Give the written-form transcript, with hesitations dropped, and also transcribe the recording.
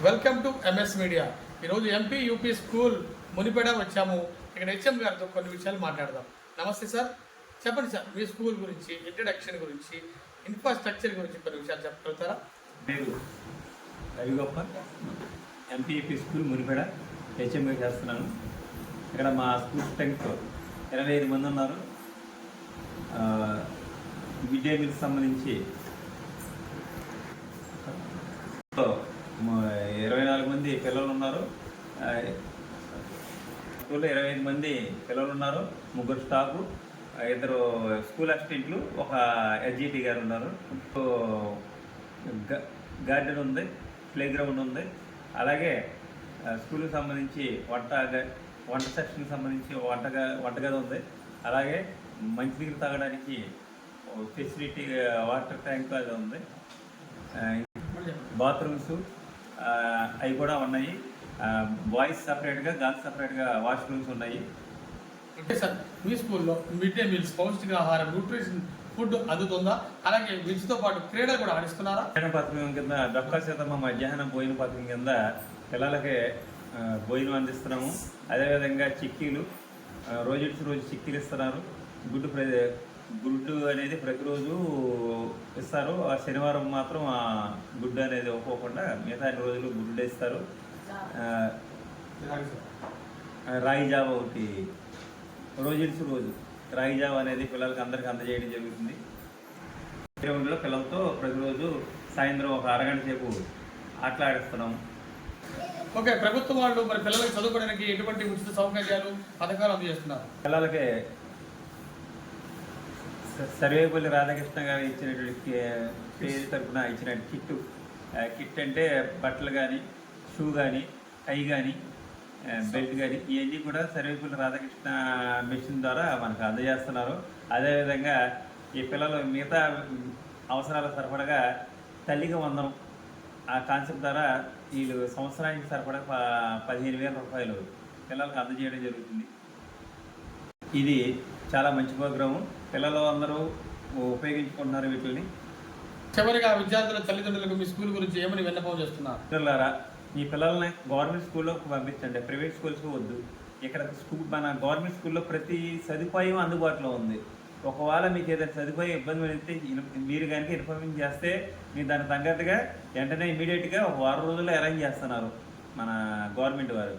Welcome to MS media. ఈరోజు MP UP school మునిపేడ వచ్చాము. ఇక్కడ హెచ్ఎం గారితో కొన్ని విషయాలు మాట్లాడదాం. నమస్తే సార్, చెప్పండి సార్, మీ స్కూల్ గురించి, ఇంట్రడక్షన్ గురించి, ఇన్ఫ్రాస్ట్రక్చర్ గురించి కొన్ని విషయాలు చెప్పగలుగుతారా? నేను రవిగొప్ప, ఎంపీ యూపీ స్కూల్ మునిపేడ హెచ్ఎంగా చేస్తున్నాను. ఇక్కడ మా స్కూల్ స్ట్రెంగ్త్ 25 మంది ఉన్నారు. మిడ్ డే మీల్స్ సంబంధించి 24 మంది పిల్లలు ఉన్నారు. స్కూల్లో 25 మంది పిల్లలు ఉన్నారు. 3 స్టాఫ్, 2 స్కూల్ అసిస్టెంట్లు, ఒక ఎస్జిటి గారు ఉన్నారు. గార్డెన్ ఉంది, ప్లే గ్రౌండ్ ఉంది. అలాగే స్కూల్కి సంబంధించి వంట సెక్షన్కి సంబంధించి వంటగది ఉంది. అలాగే మంచినీరు తాగడానికి ఫెసిలిటీ వాటర్ ట్యాంక్ అది ఉంది. బాత్రూమ్స్ అవి కూడా ఉన్నాయి. బాయ్స్ సపరేట్గా, గర్ల్స్ సపరేట్గా వాష్రూమ్స్ ఉన్నాయి. ఓకే సార్, మీ స్కూల్లో మిడ్ డే మీల్స్, పౌష్టికాహారం, న్యూట్రిషన్ ఫుడ్ అందుతుందా? అలాగే వీటితో పాటు క్రీడలు కూడా ఆడిస్తున్నారా? మధ్యాహ్న పథకం కింద డొక్కా సీతమ్మ మధ్యాహ్నం భోజన పథకం కింద పిల్లలకి భోజనం అందిస్తున్నాము. అదేవిధంగా చిక్కీలు, రోజు చిక్కీలు ఇస్తున్నారు. గుడ్డు అనేది ప్రతిరోజు ఇస్తారు. ఆ శనివారం మాత్రం ఆ గుడ్డు అనేది ఒక్కోకుండా మిగతా అన్ని రోజులు గుడ్డు ఇస్తారు. రాగి జావ ఒకటి రోజు రాగి జావ అనేది పిల్లలకి అందరికీ అందజేయడం జరుగుతుంది. గ్రౌండ్లో పిల్లలతో ప్రతిరోజు సాయంత్రం ఒక అరగంట సేపు ఆటలాడిస్తున్నాము. ఓకే, ప్రభుత్వం వాళ్ళు మరి పిల్లలకి చదువుకోవడానికి ఎటువంటి ఉచిత సౌకర్యాలు, పథకాలు అందజేస్తున్నారు? పిల్లలకి సర్వేపల్లి రాధాకృష్ణ గారు ఇచ్చినటువంటి పేరు తరఫున ఇచ్చిన కిట్ అంటే బట్టలు కానీ, షూ కానీ, టై కానీ, బెల్ట్ కానీ, ఇవన్నీ కూడా సర్వేపల్లి రాధాకృష్ణ మిషన్ ద్వారా మనకు అందజేస్తున్నారు. అదేవిధంగా ఈ పిల్లలు మిగతా అవసరాల సరిపడగా తల్లికి వందనం ఆ కాన్సెప్ట్ ద్వారా వీళ్ళు సంవత్సరానికి సరిపడా 15,000 రూపాయలు పిల్లలకు అందజేయడం జరుగుతుంది. ఇది చాలా మంచి ప్రోగ్రాము. పిల్లలు అందరూ ఉపయోగించుకుంటున్నారు వీటిని. చివరిగా విద్యార్థుల తల్లిదండ్రులకు మీ స్కూల్ గురించి ఏమని విన్నపం చేస్తున్నారు? పిల్లలారా, మీ పిల్లల్ని గవర్నమెంట్ స్కూల్లోకి పంపించండి, ప్రైవేట్ స్కూల్స్కి వద్దు. ఇక్కడ మన గవర్నమెంట్ స్కూల్లో ప్రతి సదుపాయం అందుబాటులో ఉంది. ఒకవేళ మీకు ఏదైనా సదుపాయం ఇబ్బంది పడితే మీరు కనుక ఇన్ఫర్మేషన్ చేస్తే మీరు దానికి తగ్గట్టుగా వెంటనే ఇమీడియట్గా ఒక వారం రోజుల్లో అరేంజ్ చేస్తున్నారు మన గవర్నమెంట్ వారు.